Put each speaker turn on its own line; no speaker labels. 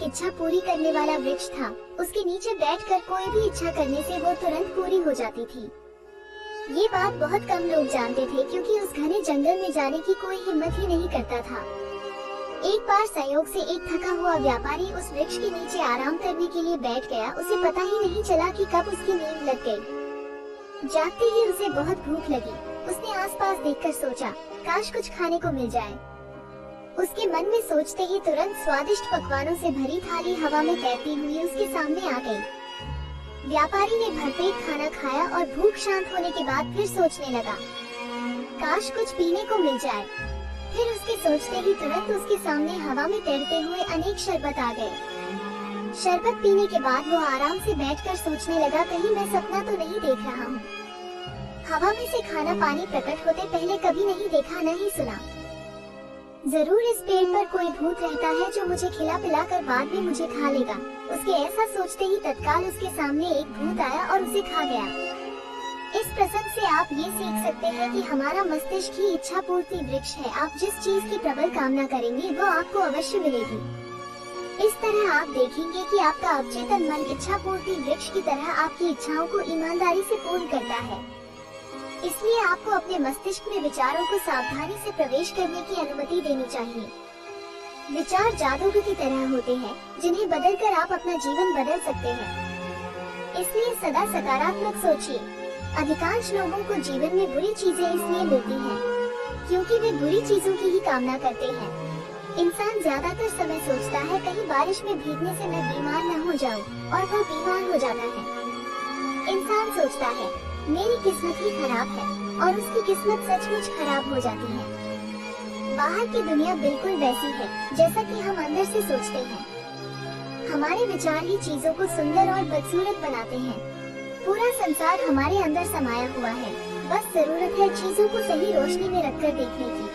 इच्छा पूरी करने वाला वृक्ष था। उसके नीचे बैठकर कोई भी इच्छा करने से वो तुरंत पूरी हो जाती थी। ये बात बहुत कम लोग जानते थे, क्योंकि उस घने जंगल में जाने की कोई हिम्मत ही नहीं करता था। एक बार संयोग से एक थका हुआ व्यापारी उस वृक्ष के नीचे आराम करने के लिए बैठ गया। उसे पता ही नहीं चला कि कब उसकी नींद लग गई। जागते ही उसे बहुत भूख लगी। उसने आसपास देखकर सोचा, काश कुछ खाने को मिल जाए। उसके मन में सोचते ही तुरंत स्वादिष्ट पकवानों से भरी थाली हवा में तैरती हुई उसके सामने आ गई। व्यापारी ने भरपेट खाना खाया और भूख शांत होने के बाद फिर सोचने लगा, काश कुछ पीने को मिल जाए। फिर उसके सोचते ही तुरंत उसके सामने हवा में तैरते हुए अनेक शरबत आ गए। शरबत पीने के बाद वो आराम से बैठकर सोचने लगा, कहीं मैं सपना तो नहीं देख रहा हूँ। हवा में से खाना पानी प्रकट होते पहले कभी नहीं देखा, न ही सुना। जरूर इस पेड़ पर कोई भूत रहता है जो मुझे खिला पिला कर बाद में मुझे खा लेगा। उसके ऐसा सोचते ही तत्काल उसके सामने एक भूत आया और उसे खा गया। इस प्रसंग से आप ये सीख सकते हैं कि हमारा मस्तिष्क ही इच्छा पूर्ति वृक्ष है। आप जिस चीज की प्रबल कामना करेंगे वो आपको अवश्य मिलेगी। इस तरह आप देखेंगे कि आपका अवचेतन मन इच्छा पूर्ति वृक्ष की तरह आपकी इच्छाओं को ईमानदारी से पूर्ण करता है। इसलिए आपको अपने मस्तिष्क में विचारों को सावधानी से प्रवेश करने की अनुमति देनी चाहिए। विचार जादूगर की तरह होते हैं, जिन्हें बदलकर आप अपना जीवन बदल सकते हैं। इसलिए सदा सकारात्मक सोचिए। अधिकांश लोगों को जीवन में बुरी चीजें इसलिए मिलती हैं, क्योंकि वे बुरी चीजों की ही कामना करते हैं। इंसान ज्यादातर समय सोचता है, कहीं बारिश में भीगने से मैं बीमार न हो जाऊं, और वो बीमार हो जाता है। इंसान सोचता है, मेरी किस्मत ही खराब है, और उसकी किस्मत सचमुच खराब हो जाती है। बाहर की दुनिया बिल्कुल वैसी है जैसा कि हम अंदर से सोचते हैं। हमारे विचार ही चीजों को सुंदर और बदसूरत बनाते हैं। पूरा संसार हमारे अंदर समाया हुआ है, बस जरूरत है चीजों को सही रोशनी में रखकर देखने की।